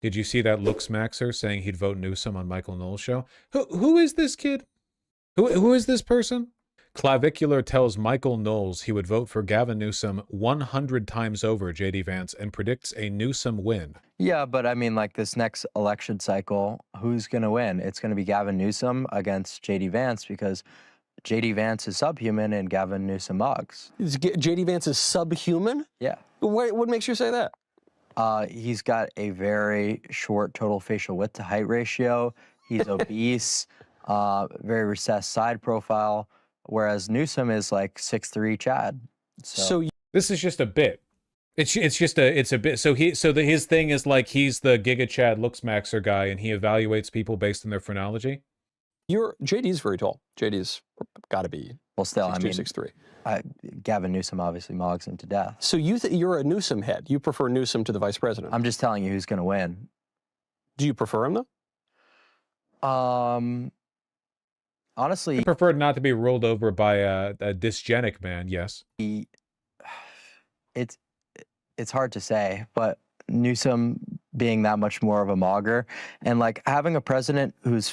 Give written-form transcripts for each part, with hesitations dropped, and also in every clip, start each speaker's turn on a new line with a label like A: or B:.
A: Did you see that Looksmaxxer saying he'd vote Newsom on Michael Knowles' show? Who is this kid? Who is this person? Clavicular tells Michael Knowles he would vote for Gavin Newsom 100 times over JD Vance and predicts a Newsom win.
B: Yeah, but I mean, like this next election cycle, who's going to win? It's going to be Gavin Newsom against JD Vance because JD Vance is subhuman and Gavin Newsom mugs.
C: JD Vance is subhuman?
B: Yeah.
C: What makes you say that?
B: He's got a very short total facial width to height ratio. He's obese, very recessed side profile. Whereas Newsom is like 6'3" Chad. So
A: this is just a bit. It's a bit. So his thing is like he's the Giga Chad Looksmaxxer guy, and he evaluates people based on their phrenology.
C: JD's very tall. JD's got to be
B: still
C: 6'2", 6'3".
B: Gavin Newsom obviously mogs him to death.
C: So you're a Newsom head. You prefer Newsom to the vice president.
B: I'm just telling you who's going to win.
C: Do you prefer him
B: though? Honestly,
A: I prefer not to be ruled over by a dysgenic man. Yes.
B: It's hard to say, but Newsom being that much more of a mogger and like having a president who's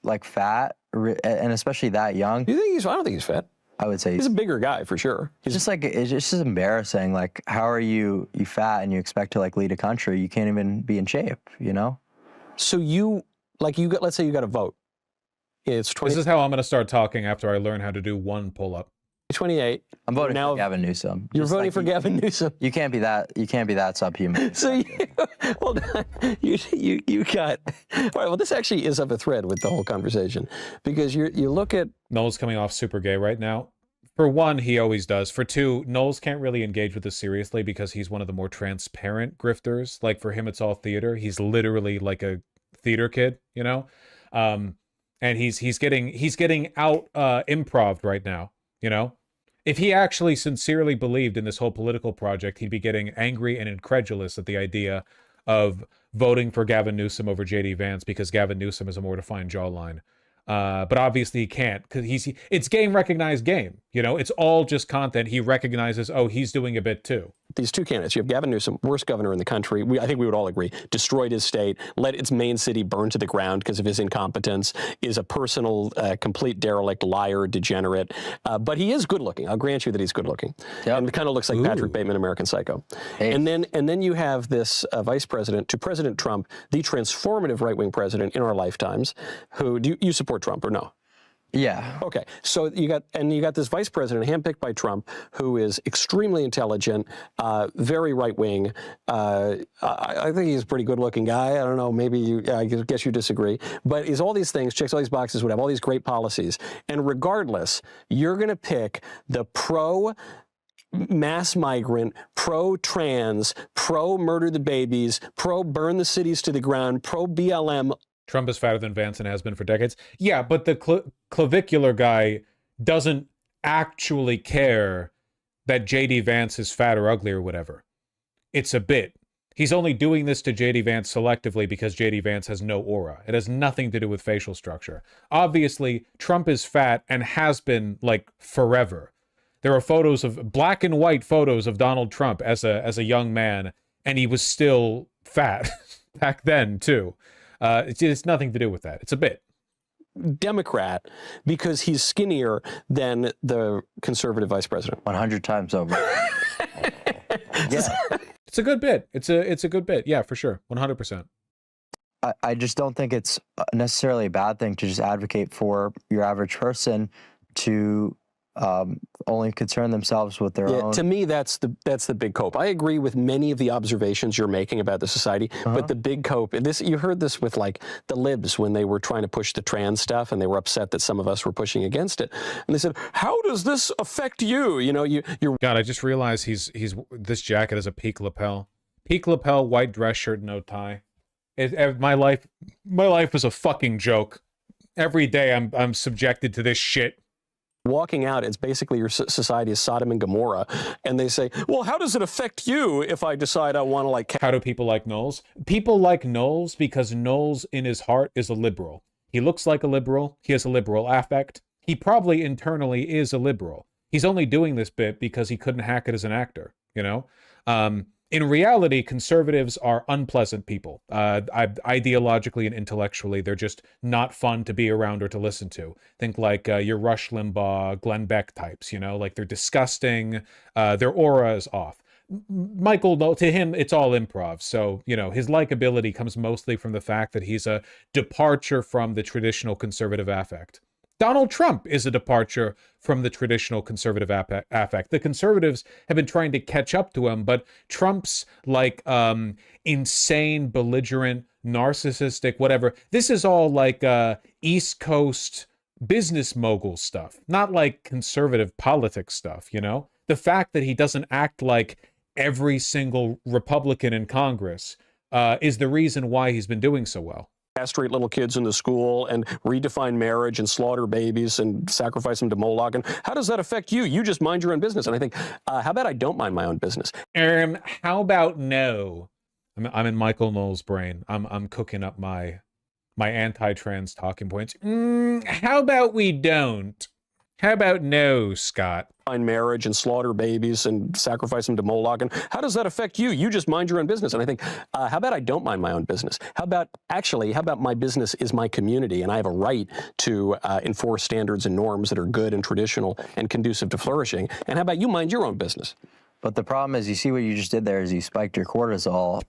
B: like fat and especially that young.
C: Do you think he's? I don't think he's fat.
B: I would say
C: he's a bigger guy for sure.
B: He's just like it's just embarrassing. Like, how are you fat and you expect to like lead a country? You can't even be in shape. You know.
C: So let's say you got a vote. It's 20.
A: This is how I'm going to start talking after I learn how to do one pull-up.
C: 28.
B: I'm voting for Gavin Newsom.
C: You're voting for Gavin Newsom.
B: You can't be that subhuman.
C: So hold on. You got. All right. Well, this actually is of a thread with the whole conversation because you look at
A: Knowles coming off super gay right now. For one, he always does. For two, Knowles can't really engage with this seriously because he's one of the more transparent grifters. Like for him, it's all theater. He's literally like a theater kid, you know. And he's getting out improv right now, you know? If he actually sincerely believed in this whole political project, he'd be getting angry and incredulous at the idea of voting for Gavin Newsom over JD Vance because Gavin Newsom is a more defined jawline. But obviously he can't because it's game recognized game. You know, it's all just content. He recognizes, oh, he's doing a bit too.
C: These two candidates, you have Gavin Newsom, worst governor in the country. I think we would all agree, destroyed his state, let its main city burn to the ground because of his incompetence, is a personal, complete derelict, liar, degenerate. But he is good looking. I'll grant you that he's good looking. Yep. And kind of looks like Patrick Bateman, American Psycho. Hey. And then you have this vice president to President Trump, the transformative right-wing president in our lifetimes, who, do you support Trump or no?
B: Yeah.
C: Okay. So you got this vice president handpicked by Trump, who is extremely intelligent, very right wing. I think he's a pretty good looking guy. I don't know. Maybe I guess you disagree. But is all these things, checks all these boxes, would have all these great policies. And regardless, you're going to pick the mass migrant, pro-trans, pro-murder the babies, pro-burn the cities to the ground, pro-BLM.
A: Trump is fatter than Vance and has been for decades. Yeah, but the clavicular guy doesn't actually care that JD Vance is fat or ugly or whatever. It's a bit. He's only doing this to JD Vance selectively because JD Vance has no aura. It has nothing to do with facial structure. Obviously, Trump is fat and has been, like, forever. There are photos of black and white photos of Donald Trump as a young man, and he was still fat back then, too. It's nothing to do with that. It's a bit.
C: Democrat because he's skinnier than the conservative vice president.
B: 100 times over.
A: Yeah. It's a good bit. It's a good bit. Yeah, for sure. 100%.
B: I just don't think it's necessarily a bad thing to just advocate for your average person to only concern themselves with their own.
C: To me, that's the big cope. I agree with many of the observations you're making about the society, but the big cope, you heard this with like the libs when they were trying to push the trans stuff and they were upset that some of us were pushing against it. And they said, how does this affect you? You know, you're...
A: God, I just realized this jacket has a peak lapel. Peak lapel, white dress shirt, no tie. My life was a fucking joke. Every day I'm subjected to this shit.
C: Walking out, it's basically your society is Sodom and Gomorrah, and they say, well, how does it affect you if I decide I want to like...
A: How do people like Knowles? People like Knowles because Knowles in his heart is a liberal. He looks like a liberal. He has a liberal affect. He probably internally is a liberal. He's only doing this bit because he couldn't hack it as an actor, you know? In reality, conservatives are unpleasant people. Ideologically and intellectually, they're just not fun to be around or to listen to. Think like your Rush Limbaugh, Glenn Beck types, you know, like they're disgusting. Their aura is off. Michael, to him, it's all improv. So, you know, his likability comes mostly from the fact that he's a departure from the traditional conservative affect. Donald Trump is a departure from the traditional conservative affect. The conservatives have been trying to catch up to him, but Trump's like insane, belligerent, narcissistic, whatever. This is all like East Coast business mogul stuff, not like conservative politics stuff, you know? The fact that he doesn't act like every single Republican in Congress is the reason why he's been doing so well.
C: Castrate little kids in the school and redefine marriage and slaughter babies and sacrifice them to Moloch. And how does that affect you? You just mind your own business. And I think, how about I don't mind my own business?
A: How about no? I'm in Michael Knowles' brain. I'm cooking up my anti-trans talking points. How about we don't? How about no, Scott?
C: Marriage and slaughter babies and sacrifice them to Moloch. And how does that affect you? You just mind your own business. And I think, how about I don't mind my own business? How about my business is my community and I have a right to enforce standards and norms that are good and traditional and conducive to flourishing? And how about you mind your own business?
B: But the problem is, you see what you just did there is you spiked your cortisol.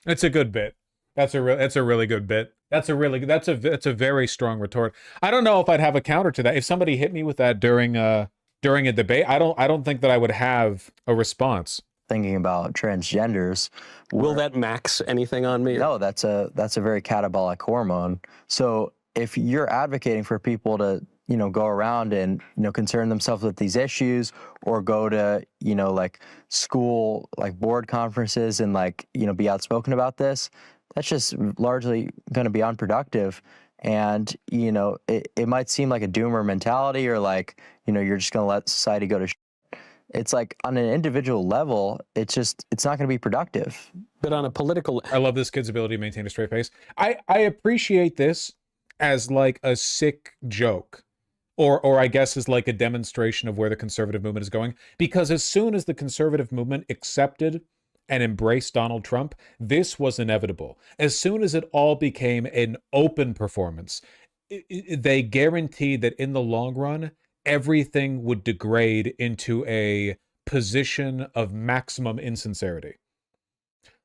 A: It's a good bit. That's a really good bit. That's a very strong retort. I don't know if I'd have a counter to that. If somebody hit me with that during a debate, I don't think that I would have a response.
B: Thinking about transgenders,
C: will that max anything on me?
B: No, that's a very catabolic hormone. So if you're advocating for people to, you know, go around and, you know, concern themselves with these issues, or go to, you know, like school, like board conferences and like, you know, be outspoken about this, that's just largely going to be unproductive. And, you know, it might seem like a doomer mentality, or like, you know, you're just going to let society go to shit. It's like on an individual level, it's not going to be productive.
C: But on a political...
A: I love this kid's ability to maintain a straight face. I appreciate this as like a sick joke, or I guess as like a demonstration of where the conservative movement is going. Because as soon as the conservative movement accepted and embraced Donald Trump, this was inevitable. As soon as it all became an open performance, they guaranteed that in the long run, everything would degrade into a position of maximum insincerity.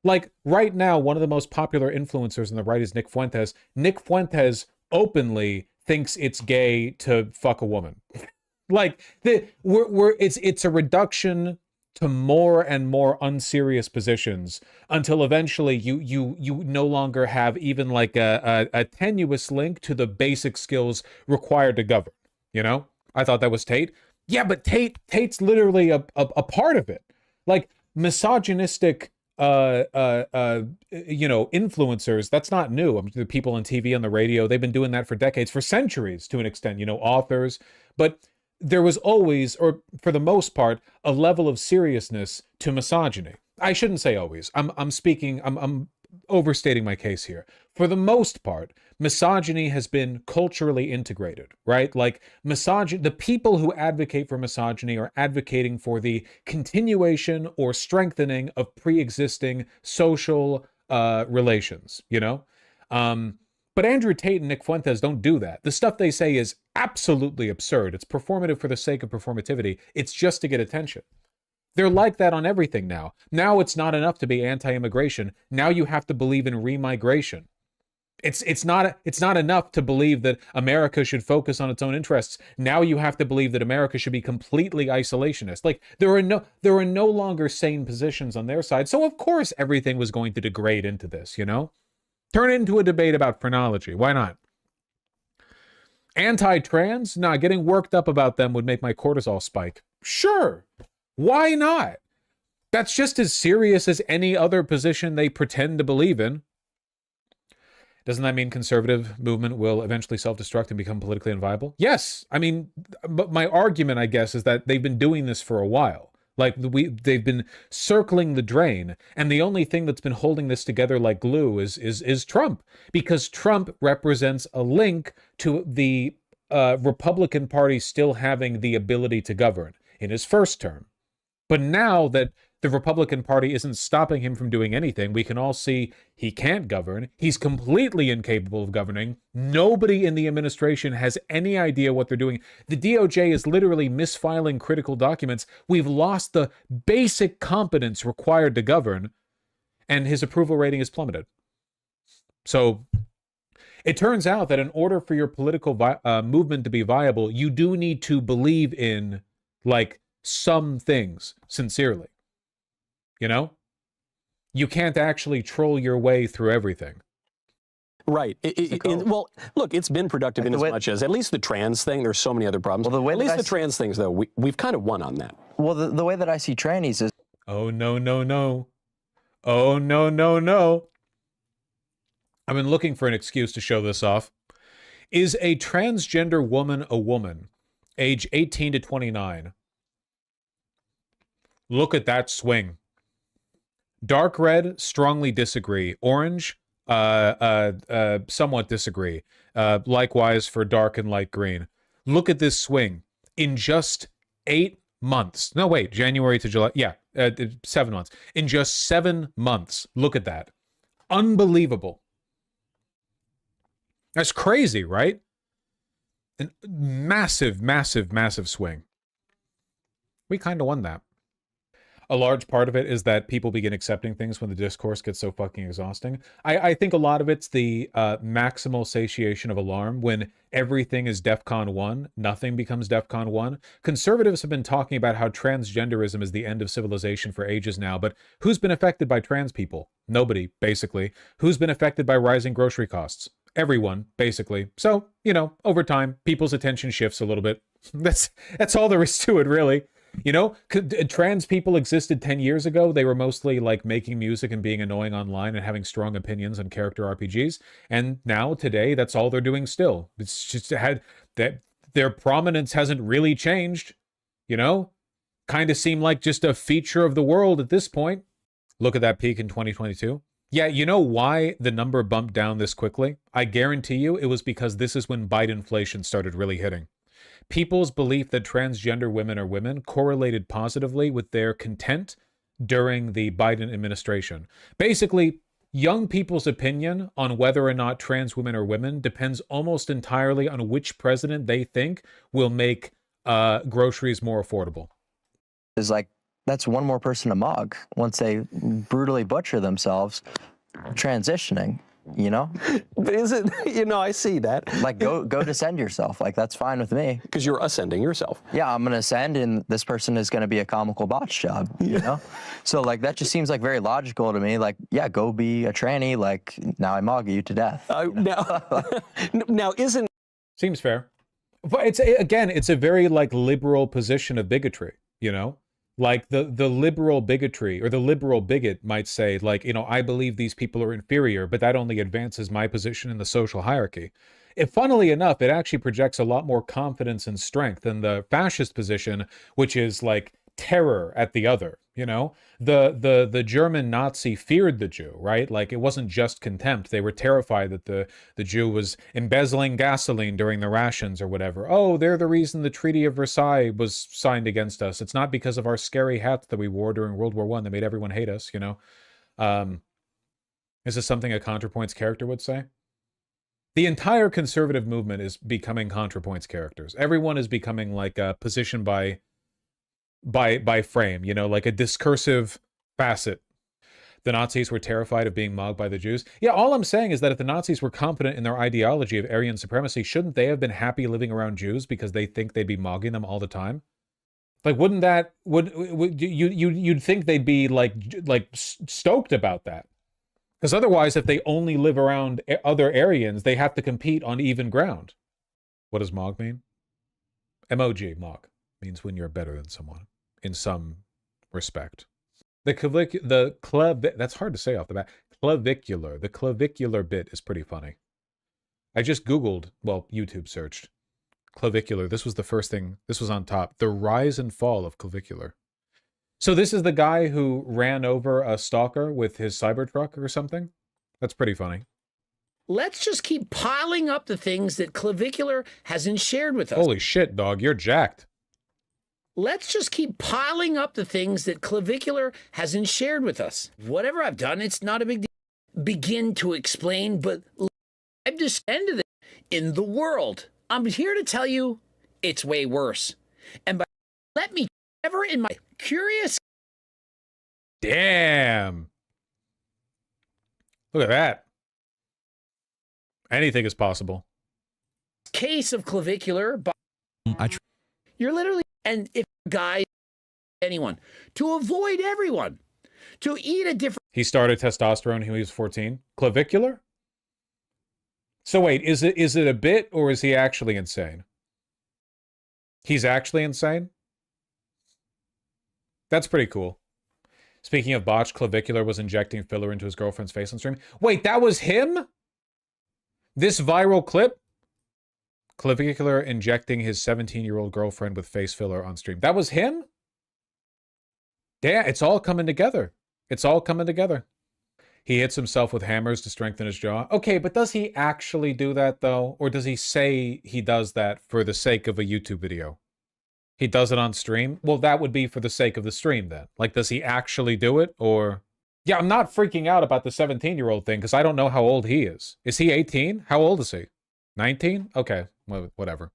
A: Like right now, one of the most popular influencers on the right is Nick Fuentes. Nick Fuentes openly thinks it's gay to fuck a woman. Like it's a reduction to more and more unserious positions until eventually you no longer have even like a tenuous link to the basic skills required to govern, you know? I thought that was Tate. Yeah, but Tate's literally a part of it. Like misogynistic you know, influencers, that's not new. I mean, the people on TV, on the radio, they've been doing that for decades, for centuries to an extent, you know, authors. But there was always, or for the most part, a level of seriousness to misogyny. I shouldn't say always. I'm overstating my case here. For the most part, misogyny has been culturally integrated, right? Like the people who advocate for misogyny are advocating for the continuation or strengthening of pre-existing social relations, you know? But Andrew Tate and Nick Fuentes don't do that. The stuff they say is absolutely absurd. It's performative for the sake of performativity. It's just to get attention. They're like that on everything now. Now it's not enough to be anti-immigration. Now you have to believe in remigration. It's not enough to believe that America should focus on its own interests. Now you have to believe that America should be completely isolationist. Like there are no longer sane positions on their side. So of course everything was going to degrade into this, you know? Turn it into a debate about phrenology. Why not? Anti-trans? Nah, getting worked up about them would make my cortisol spike. Sure. Why not? That's just as serious as any other position they pretend to believe in. Doesn't that mean conservative movement will eventually self-destruct and become politically unviable? Yes. I mean, but my argument, I guess, is that they've been doing this for a while. Like they've been circling the drain, and the only thing that's been holding this together like glue is Trump, because Trump represents a link to the Republican Party still having the ability to govern in his first term. But now that The Republican Party isn't stopping him from doing anything. We can all see he can't govern. He's completely incapable of governing. Nobody in the administration has any idea what they're doing. The DOJ is literally misfiling critical documents. We've lost the basic competence required to govern, and his approval rating is plummeted. So it turns out that in order for your political movement to be viable, you do need to believe in, like, some things sincerely. You know? You can't actually troll your way through everything.
C: Right. Well, look, it's been productive in as much as, at least the trans thing, there's so many other problems. Well, at least the trans things, though, we've kind of won on that.
B: Well, the way that I see trannies is...
A: Oh, no, no, no. Oh, no, no, no. I've been looking for an excuse to show this off. Is a transgender woman a woman, age 18 to 29? Look at that swing. Dark red, strongly disagree. Orange, somewhat disagree. Likewise for dark and light green. Look at this swing. In just 8 months. No, wait, January to July. Yeah, 7 months. In just 7 months. Look at that. Unbelievable. That's crazy, right? A massive, massive, massive swing. We kind of won that. A large part of it is that people begin accepting things when the discourse gets so fucking exhausting. I think a lot of it's the maximal satiation of alarm. When everything is DEFCON 1, nothing becomes DEFCON 1. Conservatives have been talking about how transgenderism is the end of civilization for ages now, but who's been affected by trans people? Nobody, basically. Who's been affected by rising grocery costs? Everyone, basically. So, you know, over time, people's attention shifts a little bit. That's all there is to it, really. You know, trans people existed 10 years ago. They were mostly like making music and being annoying online and having strong opinions on character RPGs. And now, today, that's all they're doing still. It's just that their prominence hasn't really changed, you know? Kind of seem like just a feature of the world at this point. Look at that peak in 2022. Yeah, you know why the number bumped down this quickly? I guarantee you it was because this is when Bidenflation started really hitting. People's belief that transgender women are women correlated positively with their content during the Biden administration. Basically, young people's opinion on whether or not trans women are women depends almost entirely on which president they think will make groceries more affordable.
B: Is like, that's one more person to mug once they brutally butcher themselves transitioning. You know?
C: But is it, you know, I see that.
B: Like, go descend yourself. Like, that's fine with me.
C: Because you're ascending yourself.
B: Yeah, I'm going to ascend, and this person is going to be a comical botch job, you know? So, like, that just seems, like, very logical to me. Like, yeah, go be a tranny. Like, now I mog you to death. You know?
C: Now, isn't...
A: Seems fair. But it's a very, like, liberal position of bigotry, you know? Like the liberal bigotry, or the liberal bigot might say, like, you know, I believe these people are inferior, but that only advances my position in the social hierarchy. Funnily enough, it actually projects a lot more confidence and strength than the fascist position, which is like terror at the other, you know? The German Nazi feared the Jew, right? Like, it wasn't just contempt. They were terrified that the Jew was embezzling gasoline during the rations or whatever. Oh, they're the reason the Treaty of Versailles was signed against us. It's not because of our scary hats that we wore during World War I that made everyone hate us, you know? Is this something a ContraPoints character would say? The entire conservative movement is becoming ContraPoints characters. Everyone is becoming like a position by frame, you know, like a discursive facet. The Nazis were terrified of being mogged by the Jews. Yeah, all I'm saying is that if the Nazis were confident in their ideology of Aryan supremacy, shouldn't they have been happy living around Jews because they think they'd be mogging them all the time? Like, wouldn't that, you'd think they'd be like stoked about that? Because otherwise, if they only live around other Aryans, they have to compete on even ground. What does mog mean? M-O-G, mog, means when you're better than someone in some respect. That's hard to say off the bat. Clavicular. The clavicular bit is pretty funny. I just Googled, well, YouTube searched clavicular. This was the first thing. This was on top. The rise and fall of clavicular. So this is the guy who ran over a stalker with his Cybertruck or something? That's pretty funny.
D: Let's just keep piling up the things that clavicular hasn't shared with us.
A: Holy shit, dog. You're jacked.
D: let's just keep piling up the things that Clavicular hasn't shared with us. Whatever I've done, it's not a big deal. Begin to explain, but I've just ended it in the world. I'm here to tell you it's way worse. And by let me ever in my curious.
A: Damn. Look at that. Anything is possible.
D: Case of Clavicular, but you're literally, and if guys, anyone, to avoid everyone, to eat a different.
A: He started testosterone when he was 14. Clavicular? So wait, is it a bit or is he actually insane? He's actually insane? That's pretty cool. Speaking of botch, Clavicular was injecting filler into his girlfriend's face on stream. Wait, that was him? This viral clip? Clavicular injecting his 17-year-old girlfriend with face filler on stream. That was him? Damn, it's all coming together. It's all coming together. He hits himself with hammers to strengthen his jaw. Okay, but does he actually do that, though? Or does he say he does that for the sake of a YouTube video? He does it on stream? Well, that would be for the sake of the stream, then. Like, does he actually do it? Or... yeah, I'm not freaking out about the 17-year-old thing, because I don't know how old he is. Is he 18? How old is he? 19? Okay, well, whatever.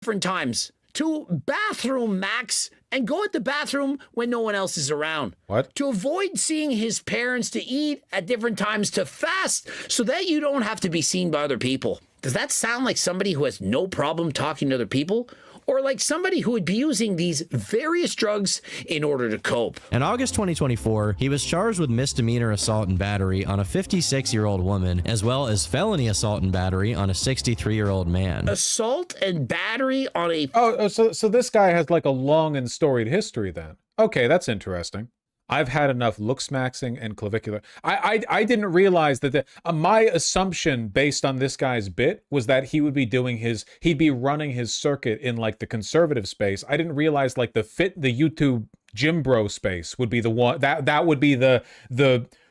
D: Different times to bathroom max and go at the bathroom when no one else is around.
A: What?
D: To avoid seeing his parents, to eat at different times, to fast so that you don't have to be seen by other people. Does that sound like somebody who has no problem talking to other people? Or like somebody who would be using these various drugs in order to cope?
E: In August 2024, he was charged with misdemeanor assault and battery on a 56-year-old woman, as well as felony assault and battery on a 63-year-old man.
D: Assault and battery on a...
A: Oh, so this guy has like a long and storied history then. Okay, that's interesting. I've had enough looksmaxxing and clavicular. I didn't realize that my assumption based on this guy's bit was that he would be doing he'd be running his circuit in like the conservative space. I didn't realize like the YouTube gym bro space would be the one that would be the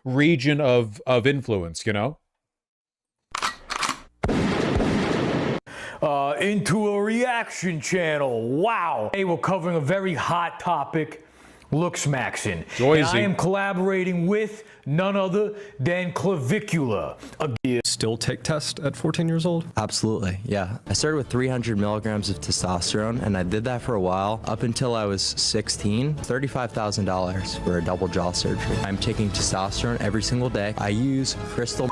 A: region of influence, you know?
F: Into a reaction channel. Wow. Today we're covering a very hot topic. Looksmaxxing. And I am collaborating with none other than Clavicular.
G: Still take test at 14 years old?
B: Absolutely, yeah. I started with 300 milligrams of testosterone, and I did that for a while, up until I was 16. $35,000 for a double jaw surgery. I'm taking testosterone every single day. I use crystal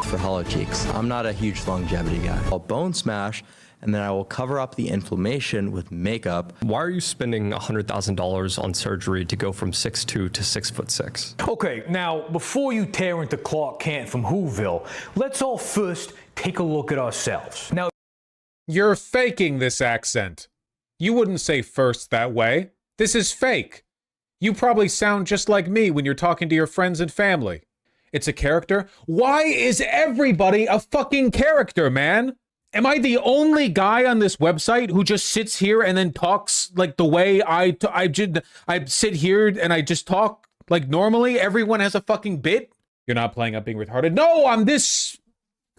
B: for hollow cheeks. I'm not a huge longevity guy. I'll bone smash, and then I will cover up the inflammation with makeup.
G: Why are you spending $100,000 on surgery to go from 6'2" to 6'6"?
F: Okay, now before you tear into Clark Kent from Whoville, let's all first take a look at ourselves. Now,
A: you're faking this accent. You wouldn't say first that way. This is fake. You probably sound just like me when you're talking to your friends and family. It's a character? Why is everybody a fucking character, man? Am I the only guy on this website who just sits here and then talks like the way I sit here and I just talk like normally? Everyone has a fucking bit? You're not playing up being retarded. No, I'm this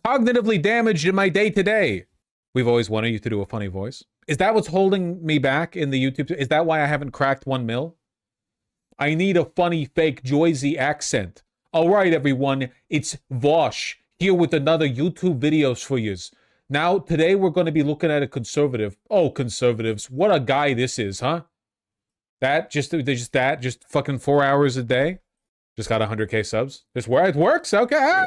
A: cognitively damaged in my day-to-day. We've always wanted you to do a funny voice. Is that what's holding me back in the YouTube? Is that why I haven't cracked 1 mil? I need a funny, fake, Joyzy accent. All right, everyone, it's Vaush here with another YouTube videos for yous. Now, today we're going to be looking at a conservative. Oh, conservatives, what a guy this is, huh? Just fucking 4 hours a day? Just got 100K subs? Just where it works? Okay.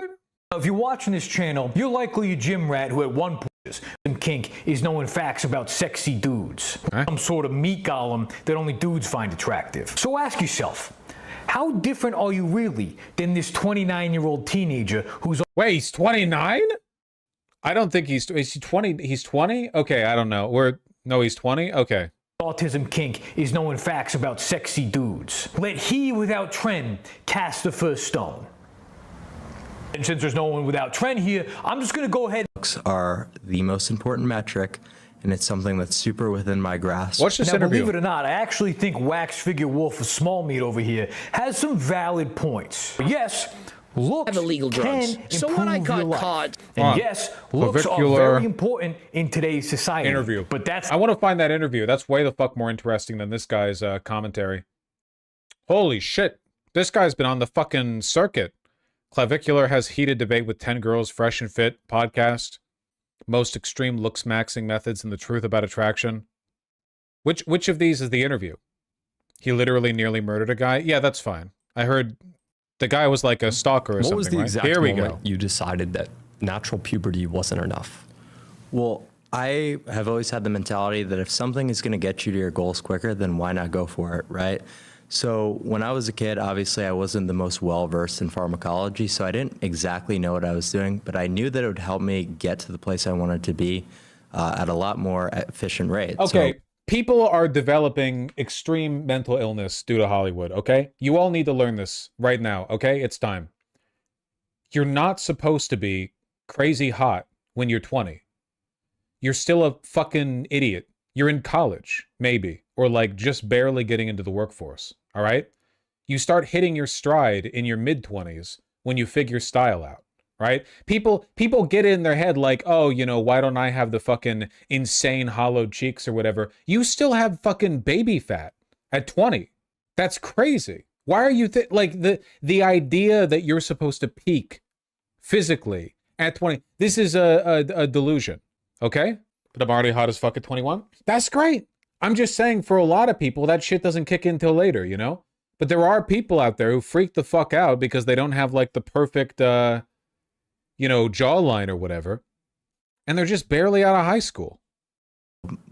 F: if you're watching this channel, you're likely a gym rat who at one point and kink is knowing facts about sexy dudes. Some sort of meat golem that only dudes find attractive. So ask yourself, how different are you really than this 29-year-old teenager who's...
A: Wait, he's 29? I don't think is he 20? He's 20? Okay, I don't know. No, he's 20? Okay.
F: Autism kink is knowing facts about sexy dudes. Let he without trend cast the first stone. And since there's no one without trend here, I'm just going to go ahead.
B: Looks are the most important metric, and it's something that's super within my grasp.
A: Watch this interview.
F: Believe it or not, I actually think Wax Figure Wolf of Small Meat over here has some valid points. Yes, Looks
D: have illegal drugs.
F: can
D: So when I
F: improve your
D: got
F: life.
D: caught,
F: And yes, looks are
A: Clavicular
F: very important in today's society.
A: interview.
F: But that's
A: I want to find that interview. That's way the fuck more interesting than this guy's commentary. Holy shit. This guy's been on the fucking circuit. Clavicular has heated debate with 10 girls, fresh and fit, podcast. Most extreme looksmaxxing methods and the truth about attraction. Which of these is the interview? He literally nearly murdered a guy? Yeah, that's fine. I heard the guy was like a stalker or
G: What
A: something,
G: was the
A: right?
G: exact
A: Here we
G: moment
A: go.
G: you decided that natural puberty wasn't enough?
B: Well, I have always had the mentality that if something is going to get you to your goals quicker, then why not go for it, right? So when I was a kid, obviously I wasn't the most well-versed in pharmacology, so I didn't exactly know what I was doing, but I knew that it would help me get to the place I wanted to be at a lot more efficient rate.
A: Okay,
B: So,
A: people are developing extreme mental illness due to Hollywood, okay? You all need to learn this right now, okay? It's time. You're not supposed to be crazy hot when you're 20. You're still a fucking idiot. You're in college, maybe, or like just barely getting into the workforce, all right? You start hitting your stride in your mid-20s when you figure style out, right? People get in their head like, oh, you know, why don't I have the fucking insane hollowed cheeks or whatever? You still have fucking baby fat at 20. That's crazy. Why are you like the idea that you're supposed to peak physically at 20? This is a delusion, okay? But I'm already hot as fuck at 21. That's great. I'm just saying for a lot of people, that shit doesn't kick in till later, you know? But there are people out there who freak the fuck out because they don't have like the perfect, you know, jawline or whatever. And they're just barely out of high school.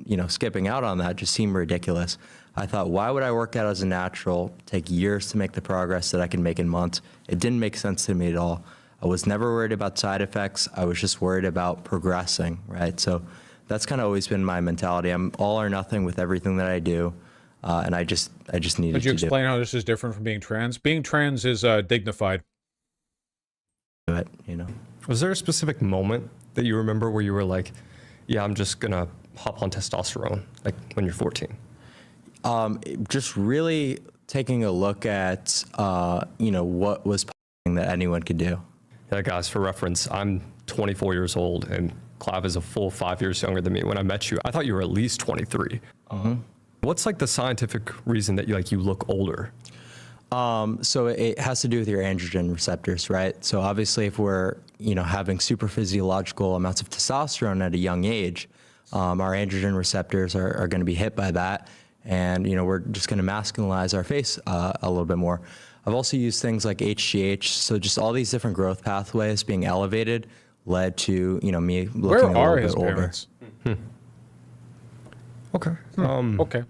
B: you know, skipping out on that just seemed ridiculous. I thought, why would I work out as a natural, take years to make the progress that I can make in months? It didn't make sense to me at all. I was never worried about side effects. I was just worried about progressing, right? So that's kind of always been my mentality. I'm all or nothing with everything that I do, and I just needed
A: Could you
B: to
A: explain how this is different from being trans? Being trans is dignified.
B: do it, you know.
G: Was there a specific moment that you remember where you were like, yeah, I'm just going to hop on testosterone, like when you're 14?
B: Just really taking a look at, you know, what was that anyone could do.
G: Yeah, guys, for reference, I'm 24 years old, and Clav is a full 5 years younger than me. When I met you, I thought you were at least 23. What's like the scientific reason that you look older?
B: So it has to do with your androgen receptors, right? So obviously if we're, you know, having super physiological amounts of testosterone at a young age, our androgen receptors are going to be hit by that. And, you know, we're just going to masculinize our face a little bit more. I've also used things like HGH. So just all these different growth pathways being elevated led to, you know, me looking
A: Where
B: a
A: are
B: little
A: his
B: bit older.
A: parents?
G: Okay.
A: Okay.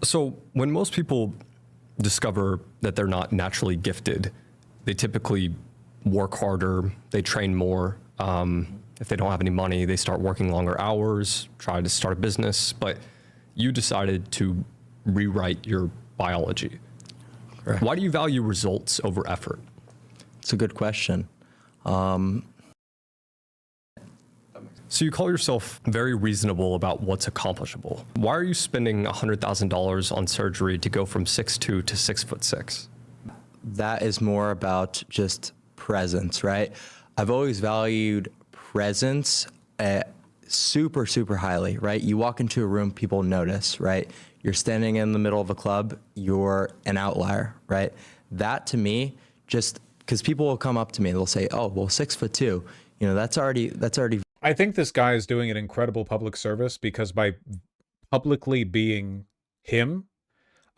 G: So when most people discover that they're not naturally gifted, they typically work harder, they train more. If they don't have any money, they start working longer hours, try to start a business. But you decided to rewrite your biology.
B: Correct.
G: Why do you value results over effort?
B: It's a good question.
G: So you call yourself very reasonable about what's accomplishable. Why are you spending $100,000 on surgery to go from 6'2" to 6'6"?
B: That is more about just presence, right? I've always valued presence super, super highly, right? You walk into a room, people notice, right? You're standing in the middle of a club, you're an outlier, right? That to me, just because people will come up to me, they'll say, oh, well, 6'2", you know, that's already.
A: I think this guy is doing an incredible public service because by publicly being him,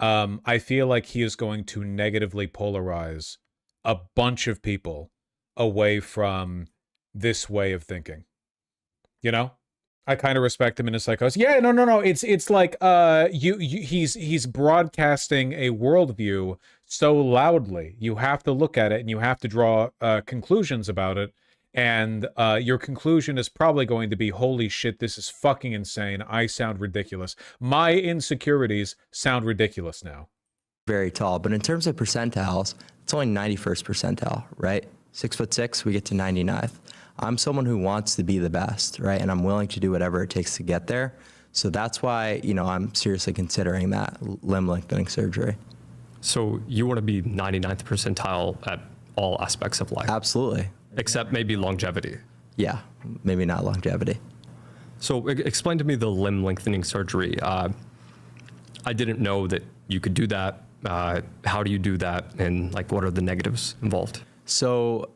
A: I feel like he is going to negatively polarize a bunch of people away from this way of thinking. You know? I kind of respect him in his psychosis. Yeah, no. It's like he's broadcasting a worldview so loudly. You have to look at it and you have to draw conclusions about it. And your conclusion is probably going to be, holy shit, this is fucking insane. I sound ridiculous. My insecurities sound ridiculous now.
B: Very tall, but in terms of percentiles, it's only 91st percentile, right? 6'6", we get to 99th. I'm someone who wants to be the best, right? And I'm willing to do whatever it takes to get there. So that's why, you know, I'm seriously considering that limb lengthening surgery.
G: So you want to be 99th percentile at all aspects of life,
B: Absolutely.
G: except maybe longevity.
B: Yeah, maybe not longevity.
G: So explain to me the limb lengthening surgery. I didn't know that you could do that. How do you do that? And like, what are the negatives involved?
B: So,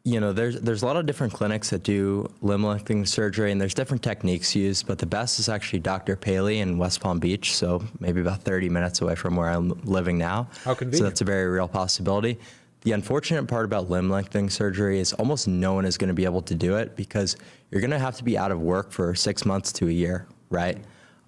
B: you know, there's a lot of different clinics that do limb lengthening surgery, and there's different techniques used, but the best is actually Dr. Paley in West Palm Beach, so maybe about 30 minutes away from where I'm living now.
A: How convenient.
B: So that's a very real possibility. The unfortunate part about limb lengthening surgery is almost no one is going to be able to do it because you're going to have to be out of work for 6 months to a year, right?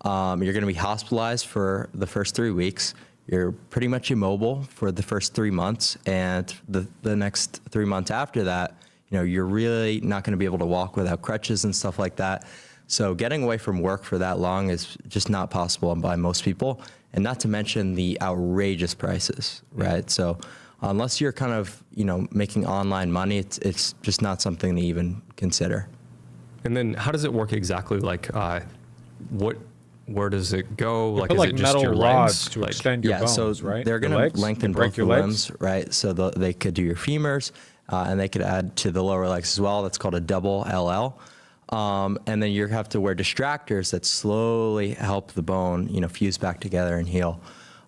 B: You're going to be hospitalized for the first 3 weeks. You're pretty much immobile for the first 3 months, and the next 3 months after that, you know, you're really not going to be able to walk without crutches and stuff like that. So getting away from work for that long is just not possible by most people, and not to mention the outrageous prices, right? So unless you're kind of, you know, making online money, it's just not something to even consider.
G: And then how does it work exactly? Like, where does it go?
A: You
G: Like,
A: put,
G: is
A: like
G: it just
A: metal
G: your
A: rods
G: legs?
A: to
G: Like,
A: extend your bones,
B: so
A: right?
B: they're
A: Your
B: going
A: legs?
B: to lengthen
A: You break
B: both
A: your
B: the
A: legs?
B: limbs, right? So they could do your femurs, and they could add to the lower legs as well. That's called a double LL. And then you have to wear distractors that slowly help the bone, you know, fuse back together and heal.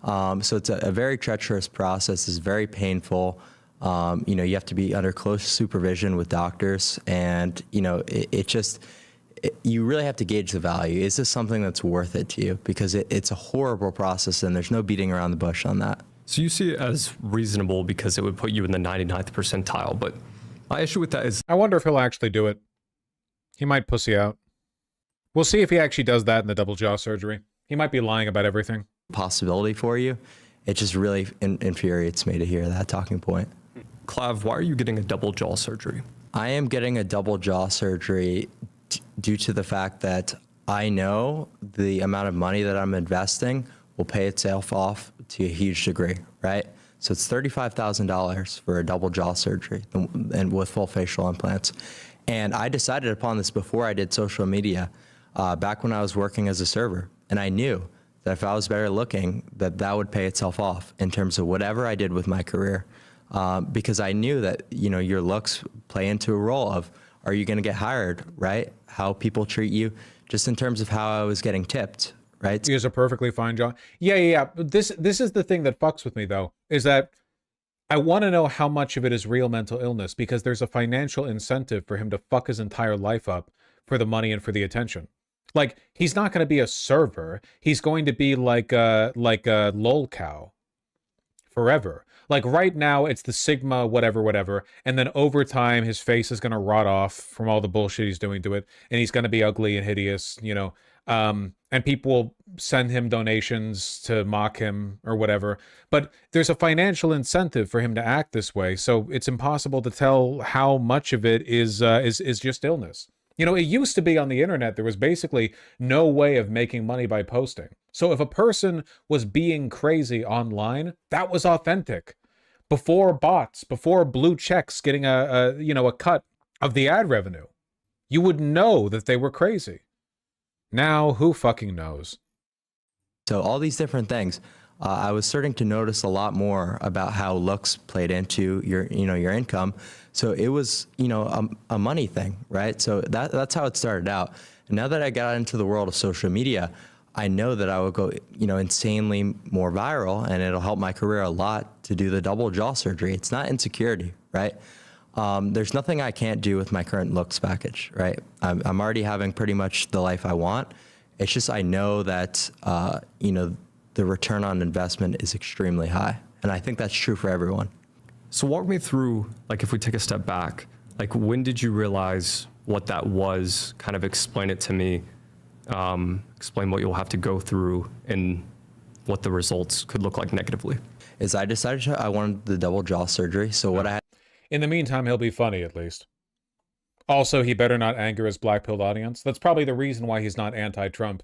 B: So it's a very treacherous process. It's very painful. You know, you have to be under close supervision with doctors, and you know, you really have to gauge the value. Is this something that's worth it to you? Because it's a horrible process, and there's no beating around the bush on that.
G: So you see it as reasonable because it would put you in the 99th percentile, but my issue with that is
A: I wonder if he'll actually do it. He might pussy out. We'll see if he actually does that in the double jaw surgery. He might be lying about everything.
B: Possibility for you. It just really infuriates me to hear that talking point.
G: Clav, why are you getting a double jaw surgery?
B: I am getting a double jaw surgery due to the fact that I know the amount of money that I'm investing will pay itself off to a huge degree, right? So it's $35,000 for a double jaw surgery and with full facial implants. And I decided upon this before I did social media, back when I was working as a server. And I knew that if I was better looking, that would pay itself off in terms of whatever I did with my career. Because I knew that, you know, your looks play into a role of, are you going to get hired, right? How people treat you, just in terms of how I was getting tipped, right?
A: He has a perfectly fine jaw. Yeah. But this is the thing that fucks with me, though, is that I want to know how much of it is real mental illness, because there's a financial incentive for him to fuck his entire life up for the money and for the attention. Like, he's not going to be a server. He's going to be like a lol cow forever. Like, right now, it's the Sigma whatever, and then over time, his face is going to rot off from all the bullshit he's doing to it, and he's going to be ugly and hideous, you know, and people will send him donations to mock him or whatever. But there's a financial incentive for him to act this way, so it's impossible to tell how much of it is just illness. You know, it used to be on the internet, there was basically no way of making money by posting. So if a person was being crazy online, that was authentic. Before bots, before blue checks getting a cut of the ad revenue, you would know that they were crazy. Now, who fucking knows?
B: So all these different things, I was starting to notice a lot more about how looks played into your income. So it was, you know, a money thing, right? So that's how it started out. And now that I got into the world of social media, I know that I would go, you know, insanely more viral, and it'll help my career a lot to do the double jaw surgery. It's not insecurity, right? There's nothing I can't do with my current looks package, right? I'm already having pretty much the life I want. It's just I know that, you know, the return on investment is extremely high. And I think that's true for everyone.
G: So walk me through, like, if we take a step back, like, when did you realize what that was? Kind of explain it to me. Explain what you'll have to go through and what the results could look like negatively.
B: Is I decided I wanted the double jaw surgery. So what I had.
A: In the meantime, he'll be funny, at least. Also, he better not anger his black-pilled audience. That's probably the reason why he's not anti-Trump.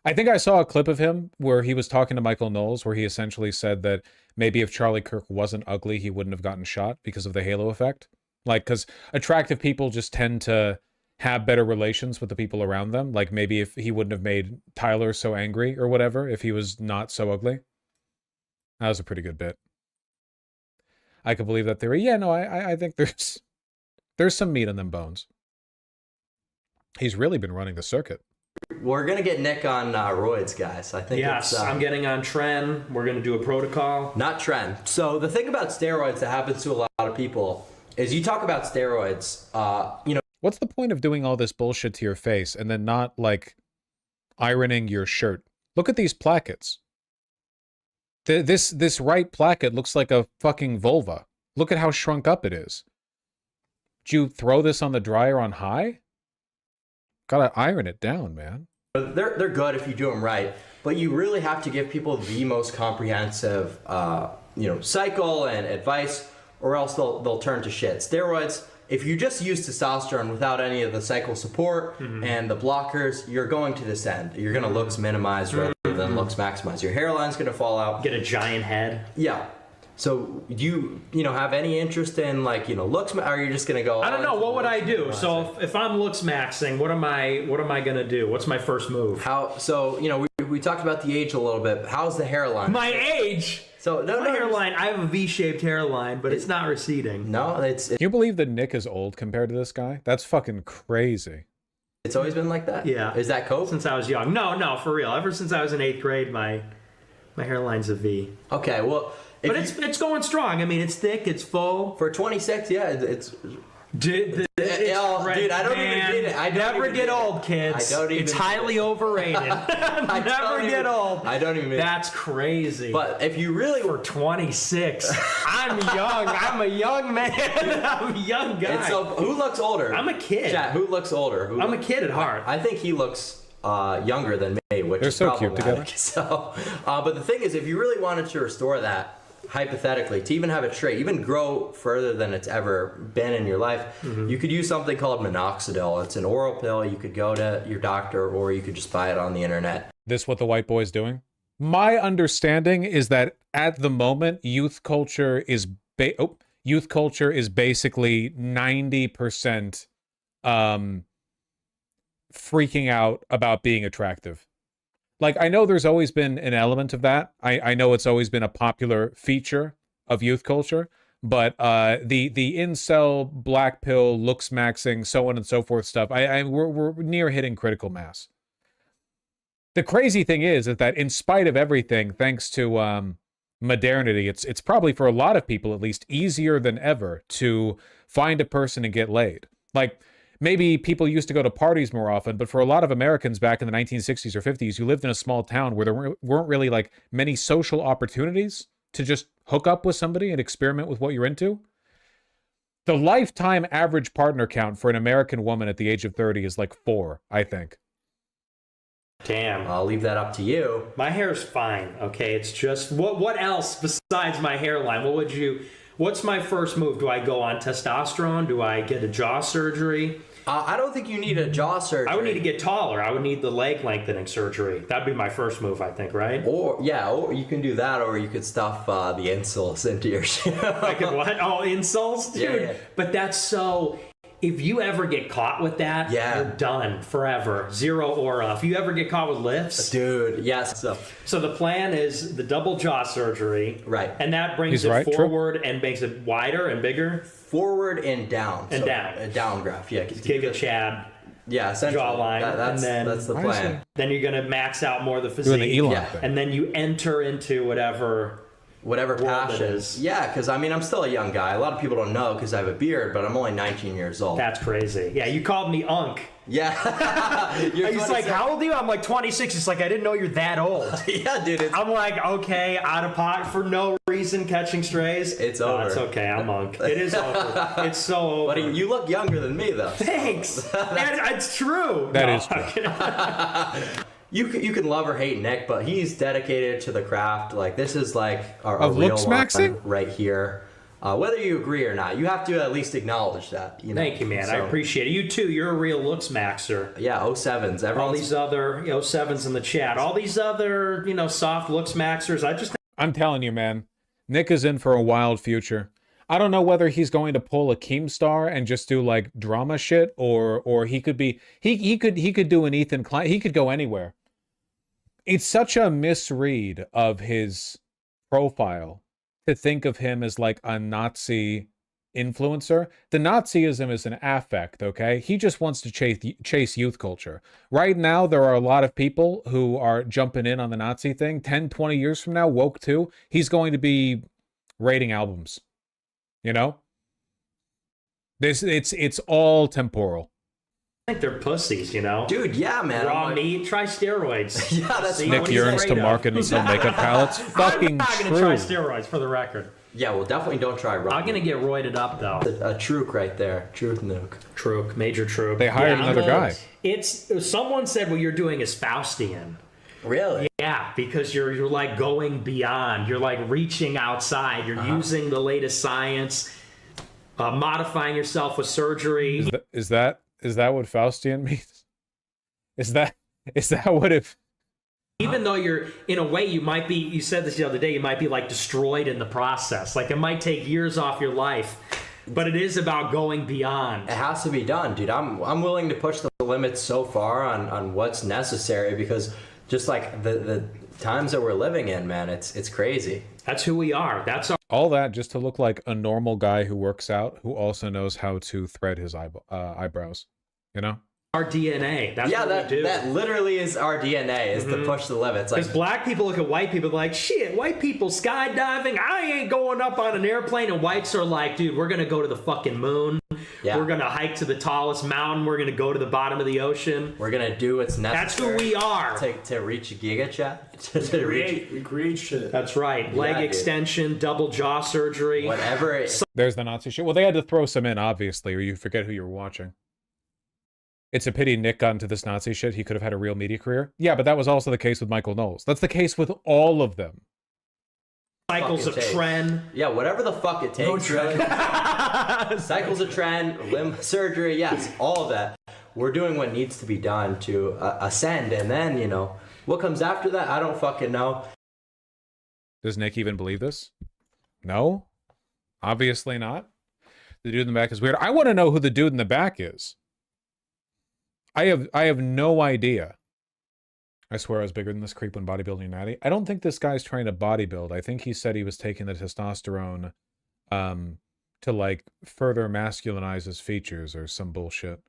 A: I think I saw a clip of him where he was talking to Michael Knowles, where he essentially said that maybe if Charlie Kirk wasn't ugly, he wouldn't have gotten shot because of the halo effect. Like, because attractive people just tend to have better relations with the people around them. Like, maybe if he wouldn't have made Tyler so angry or whatever, if he was not so ugly. That was a pretty good bit. I could believe that theory. Yeah, no, I think there's some meat on them bones. He's really been running the circuit.
H: We're gonna get Nick on roids, guys. I think.
I: Yes, I'm getting on Tren. We're gonna do a protocol.
H: Not Tren. So the thing about steroids that happens to a lot of people is you talk about steroids. You know,
A: what's the point of doing all this bullshit to your face and then not like ironing your shirt? Look at these plackets. This right placket looks like a fucking vulva. Look at how shrunk up it is. Did you throw this on the dryer on high? Gotta iron it down, man.
H: they're good if you do them right, but you really have to give people the most comprehensive, cycle and advice, or else they'll turn to shit. Steroids, if you just use testosterone without any of the cycle support and the blockers, you're going to this end. You're gonna looks minimize rather than looks maximize. Your hairline's gonna fall out.
I: Get a giant head.
H: Yeah. So do you have any interest in looks, or are you just gonna go?
I: I don't know. What would I do? So if I'm looksmaxxing, what am I gonna do? What's my first move?
H: How? So we talked about the age a little bit. How's the hairline?
I: My age. So my hairline. I have a V-shaped hairline, but it's not receding.
H: No,
A: Can you believe that Nick is old compared to this guy? That's fucking crazy.
H: It's always been like that.
I: Yeah.
H: Is that cope?
I: Since I was young. No, for real. Ever since I was in 8th grade, my hairline's a V.
H: Okay, well.
I: But it's going strong. I mean, it's thick, it's full.
H: For 26, yeah, it's...
I: Dude,
H: I don't even get it. I
I: never get old, kids. It's highly overrated. Never get old.
H: I don't even...
I: That's crazy.
H: But if you really
I: were 26, I'm young. I'm a young man. I'm a young guy.
H: And so, who looks older?
I: I'm a kid.
H: Chat, who looks older?
I: I'm a kid at heart.
H: I think he looks younger than me, which
A: They're
H: is
A: so cute together.
H: So, but the thing is, if you really wanted to restore that, hypothetically, to even have a trait, even grow further than it's ever been in your life, you could use something called minoxidil. It's an oral pill. You could go to your doctor, or you could just buy it on the internet.
A: This what the white boy's doing? My understanding is that at the moment, youth culture is basically 90% freaking out about being attractive. Like, I know there's always been an element of that. I know it's always been a popular feature of youth culture, but the incel, black pill, looksmaxxing, so on and so forth stuff, we're near hitting critical mass. The crazy thing is that in spite of everything, thanks to modernity, it's probably for a lot of people at least easier than ever to find a person and get laid. Like, maybe people used to go to parties more often, but for a lot of Americans back in the 1960s or 50s, you lived in a small town where there weren't really like many social opportunities to just hook up with somebody and experiment with what you're into. The lifetime average partner count for an American woman at the age of 30 is like 4, I think.
I: Damn.
H: I'll leave that up to you.
I: My hair's fine, okay? It's just, what else besides my hairline? What's my first move? Do I go on testosterone? Do I get a jaw surgery?
H: I don't think you need a jaw surgery.
I: I would need to get taller. I would need the leg lengthening surgery. That'd be my first move, I think, right?
H: Or you can do that, or you could stuff the insoles into your shit.
I: I could what? Oh, insoles? Dude,
H: yeah.
I: But that's so... If you ever get caught with that, you're done forever. Zero aura. If you ever get caught with lifts...
H: Dude, yes.
I: So the plan is the double jaw surgery.
H: Right.
I: And that brings it forward and makes it wider and bigger.
H: Forward and down.
I: And down.
H: A down graph, yeah.
I: Giga Chad.
H: Yeah, essentially.
I: Jawline.
H: That's the plan.
I: Then you're going to max out more of the physique.
A: Doing the Elon thing.
I: And then you enter into whatever
H: passion
I: is.
H: Yeah, because I'm still a young guy. A lot of people don't know because I have a beard, but I'm only 19 years old.
I: That's crazy. Yeah, you called me Unk.
H: Yeah.
I: He's like, how old are you? I'm like 26. It's like, I didn't know you're that old.
H: Yeah, dude.
I: I'm like, okay, out of pocket for no reason, catching strays.
H: It's over.
I: It's okay. I'm Unk. It is over. It's so over.
H: Buddy, you look younger than me, though.
I: Thanks. It's true.
A: That is true.
H: You can love or hate Nick, but he's dedicated to the craft. Like, this is like a real
A: looksmaxxing
H: right here. Whether you agree or not, you have to at least acknowledge that.
I: Thank you, man. I appreciate it. You too. You're a real looksmaxxer.
H: Yeah, 07s.
I: All these other 07s in the chat. All these other soft looksmaxxers.
A: I'm telling you, man, Nick is in for a wild future. I don't know whether he's going to pull a Keemstar and just do like drama shit, or he could be he could do an Ethan Klein. He could go anywhere. It's such a misread of his profile to think of him as like a Nazi influencer. The Nazism is an affect, okay? He just wants to chase youth culture. Right now, there are a lot of people who are jumping in on the Nazi thing. 10, 20 years from now, woke too, he's going to be rating albums. You know? It's all temporal.
I: I think they're pussies, you know?
H: Dude, yeah, man.
I: Raw meat, try steroids.
H: Yeah, that's
I: See,
A: Nick
I: what he's
A: yearns to
I: afraid of.
A: market and sell makeup palettes. Fucking
I: I'm not gonna
A: true.
I: try steroids, for the record.
H: Yeah, well, definitely don't try raw.
I: I'm gonna get roided up though.
H: A truke right there. Truth nuke.
I: Truke, major truke.
A: They hired another guy.
I: Someone said what you're doing is Faustian.
H: Really?
I: Yeah, because you're like going beyond. You're like reaching outside. You're using the latest science, modifying yourself with surgery.
A: Is that what Faustian means? Is that what it?
I: Even though you're, in a way, you might be, you said this the other day, you might be like destroyed in the process. Like it might take years off your life, but it is about going beyond.
H: It has to be done, dude. I'm willing to push the limits so far on what's necessary because just like the times that we're living in, man, it's crazy.
I: That's who we are. That's
A: All that just to look like a normal guy who works out, who also knows how to thread his eyebrows. You know?
I: our DNA. That's
H: yeah,
I: what we do.
H: that literally is our DNA, is to push the limits.
I: Because
H: Like,
I: black people look at white people like, shit, white people skydiving, I ain't going up on an airplane. And whites are like, dude, we're going to go to the fucking moon.
H: Yeah.
I: We're going to hike to the tallest mountain. We're going to go to the bottom of the ocean.
H: we're going to do what's
I: That's
H: necessary.
I: who we are.
H: To reach a gigachat.
J: We create shit.
I: That's right. Leg
H: dude.
I: extension, double jaw surgery.
H: Whatever.
A: There's the Nazi shit. Well, they had to throw some in, obviously, or you forget who you were watching. It's a pity Nick got into this Nazi shit. He could have had a real media career. Yeah, but that was also the case with Michael Knowles. That's the case with all of them.
I: Cycles of
H: Fuck it takes.
I: trend.
H: Yeah, whatever the fuck it takes.
J: No trend.
H: Cycles of trend, limb surgery, yes, all of that. We're doing what needs to be done to ascend, and then, you know, what comes after that, I don't fucking know.
A: Does Nick even believe this? No? Obviously not. The dude in the back is weird. I want to know who the dude in the back is. I have no idea. I swear I was bigger than this creep when bodybuilding natty. I don't think this guy's trying to bodybuild. I think he said he was taking the testosterone to like further masculinize his features or some bullshit.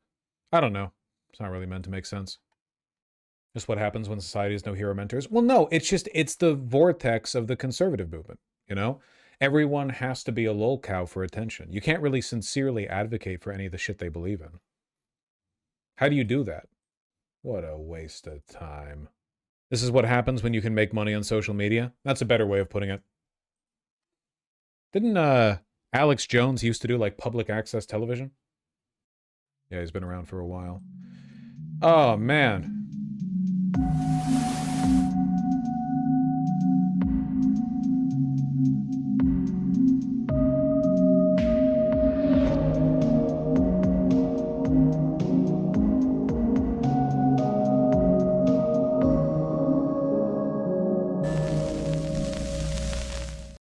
A: I don't know. It's not really meant to make sense. Just what happens when society has no hero mentors. Well, no, it's the vortex of the conservative movement, you know? Everyone has to be a lol cow for attention. You can't really sincerely advocate for any of the shit they believe in. How do you do that? What a waste of time. This is what happens when you can make money on social media? That's a better way of putting it. Didn't Alex Jones used to do like public access television? Yeah, he's been around for a while. Oh, man.